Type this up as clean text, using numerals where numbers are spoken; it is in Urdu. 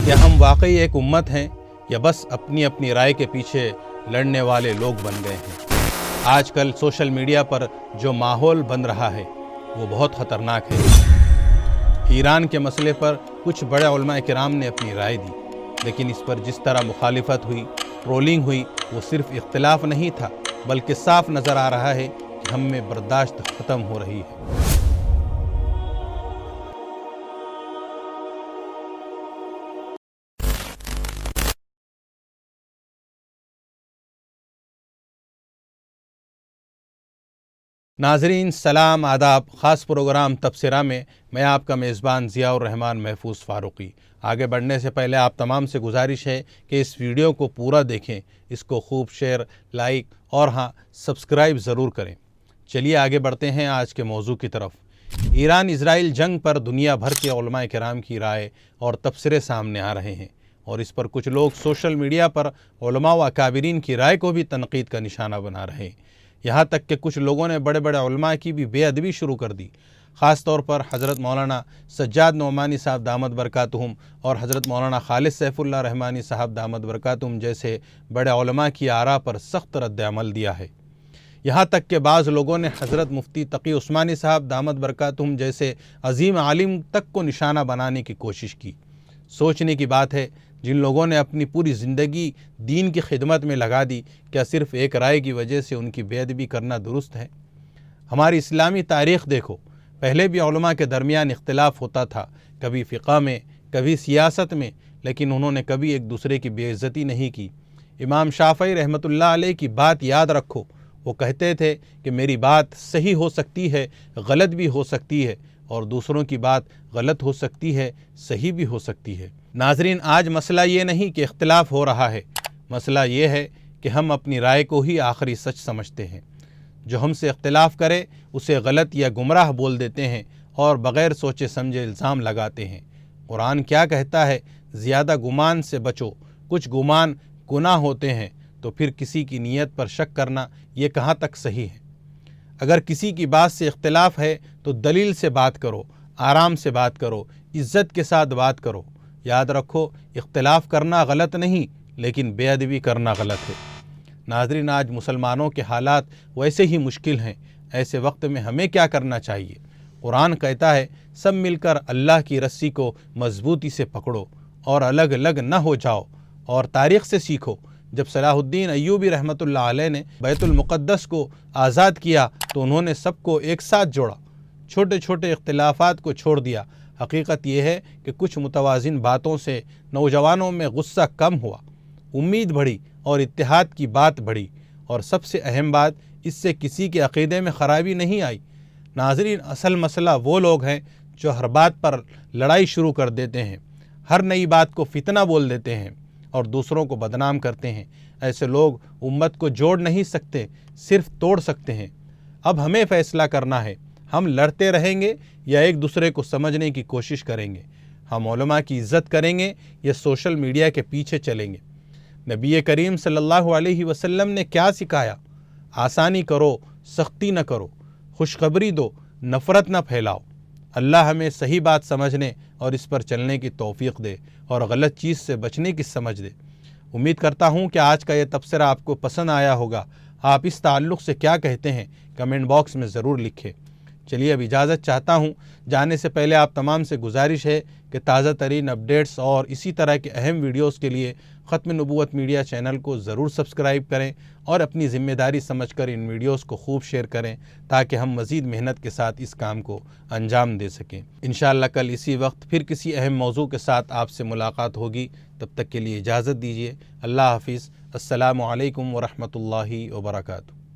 کیا ہم واقعی ایک امت ہیں یا بس اپنی اپنی رائے کے پیچھے لڑنے والے لوگ بن گئے ہیں؟ آج کل سوشل میڈیا پر جو ماحول بن رہا ہے وہ بہت خطرناک ہے۔ ایران کے مسئلے پر کچھ بڑے علماء کرام نے اپنی رائے دی، لیکن اس پر جس طرح مخالفت ہوئی، ٹرولنگ ہوئی، وہ صرف اختلاف نہیں تھا بلکہ صاف نظر آ رہا ہے کہ ہم میں برداشت ختم ہو رہی ہے۔ ناظرین سلام، آداب۔ خاص پروگرام تبصرہ میں میں آپ کا میزبان ضیاء الرحمن محفوظ فاروقی۔ آگے بڑھنے سے پہلے آپ تمام سے گزارش ہے کہ اس ویڈیو کو پورا دیکھیں، اس کو خوب شیئر، لائک اور سبسکرائب ضرور کریں۔ چلیے آگے بڑھتے ہیں آج کے موضوع کی طرف۔ ایران اسرائیل جنگ پر دنیا بھر کے علماء کرام کی رائے اور تبصرے سامنے آ رہے ہیں، اور اس پر کچھ لوگ سوشل میڈیا پر علماء و اکابرین کی رائے کو بھی تنقید کا نشانہ بنا رہے ہیں۔ یہاں تک کہ کچھ لوگوں نے بڑے بڑے علماء کی بھی بے ادبی شروع کر دی، خاص طور پر حضرت مولانا سجاد نعمانی صاحب دامت برکاتہم اور حضرت مولانا خالد سیف اللہ رحمانی صاحب دامت برکاتہم جیسے بڑے علماء کی آراء پر سخت رد عمل دیا ہے۔ یہاں تک کہ بعض لوگوں نے حضرت مفتی تقی عثمانی صاحب دامت برکاتہم جیسے عظیم عالم تک کو نشانہ بنانے کی کوشش کی۔ سوچنے کی بات ہے، جن لوگوں نے اپنی پوری زندگی دین کی خدمت میں لگا دی، کیا صرف ایک رائے کی وجہ سے ان کی بے ادبی کرنا درست ہے؟ ہماری اسلامی تاریخ دیکھو، پہلے بھی علماء کے درمیان اختلاف ہوتا تھا، کبھی فقہ میں، کبھی سیاست میں، لیکن انہوں نے کبھی ایک دوسرے کی بے عزتی نہیں کی۔ امام شافعی رحمۃ اللہ علیہ کی بات یاد رکھو، وہ کہتے تھے کہ میری بات صحیح ہو سکتی ہے، غلط بھی ہو سکتی ہے، اور دوسروں کی بات غلط ہو سکتی ہے، صحیح بھی ہو سکتی ہے۔ ناظرین، آج مسئلہ یہ نہیں کہ اختلاف ہو رہا ہے، مسئلہ یہ ہے کہ ہم اپنی رائے کو ہی آخری سچ سمجھتے ہیں۔ جو ہم سے اختلاف کرے اسے غلط یا گمراہ بول دیتے ہیں اور بغیر سوچے سمجھے الزام لگاتے ہیں۔ قرآن کیا کہتا ہے؟ زیادہ گمان سے بچو، کچھ گمان گناہ ہوتے ہیں، تو پھر کسی کی نیت پر شک کرنا یہ کہاں تک صحیح ہے؟ اگر کسی کی بات سے اختلاف ہے تو دلیل سے بات کرو، آرام سے بات کرو، عزت کے ساتھ بات کرو۔ یاد رکھو، اختلاف کرنا غلط نہیں، لیکن بے ادبی کرنا غلط ہے۔ ناظرین، آج مسلمانوں کے حالات ویسے ہی مشکل ہیں، ایسے وقت میں ہمیں کیا کرنا چاہیے؟ قرآن کہتا ہے، سب مل کر اللہ کی رسی کو مضبوطی سے پکڑو اور الگ الگ نہ ہو جاؤ، اور تاریخ سے سیکھو۔ جب صلاح الدین ایوبی رحمۃ اللہ علیہ نے بیت المقدس کو آزاد کیا تو انہوں نے سب کو ایک ساتھ جوڑا، چھوٹے چھوٹے اختلافات کو چھوڑ دیا۔ حقیقت یہ ہے کہ کچھ متوازن باتوں سے نوجوانوں میں غصہ کم ہوا، امید بڑھی اور اتحاد کی بات بڑھی، اور سب سے اہم بات، اس سے کسی کے عقیدے میں خرابی نہیں آئی۔ ناظرین، اصل مسئلہ وہ لوگ ہیں جو ہر بات پر لڑائی شروع کر دیتے ہیں، ہر نئی بات کو فتنہ بول دیتے ہیں اور دوسروں کو بدنام کرتے ہیں۔ ایسے لوگ امت کو جوڑ نہیں سکتے، صرف توڑ سکتے ہیں۔ اب ہمیں فیصلہ کرنا ہے، ہم لڑتے رہیں گے یا ایک دوسرے کو سمجھنے کی کوشش کریں گے؟ ہم علماء کی عزت کریں گے یا سوشل میڈیا کے پیچھے چلیں گے؟ نبی کریم صلی اللہ علیہ وسلم نے کیا سکھایا؟ آسانی کرو، سختی نہ کرو، خوشخبری دو، نفرت نہ پھیلاؤ۔ اللہ ہمیں صحیح بات سمجھنے اور اس پر چلنے کی توفیق دے اور غلط چیز سے بچنے کی سمجھ دے۔ امید کرتا ہوں کہ آج کا یہ تبصرہ آپ کو پسند آیا ہوگا۔ آپ اس تعلق سے کیا کہتے ہیں؟ کمنٹ باکس میں ضرور لکھیں۔ چلیے اب اجازت چاہتا ہوں۔ جانے سے پہلے آپ تمام سے گزارش ہے کہ تازہ ترین اپڈیٹس اور اسی طرح کے اہم ویڈیوز کے لیے ختم نبوت میڈیا چینل کو ضرور سبسکرائب کریں اور اپنی ذمہ داری سمجھ کر ان ویڈیوز کو خوب شیئر کریں تاکہ ہم مزید محنت کے ساتھ اس کام کو انجام دے سکیں۔ انشاءاللہ کل اسی وقت پھر کسی اہم موضوع کے ساتھ آپ سے ملاقات ہوگی۔ تب تک کے لیے اجازت دیجیے۔ اللہ حافظ۔ السلام علیکم ورحمۃ اللہ وبرکاتہ۔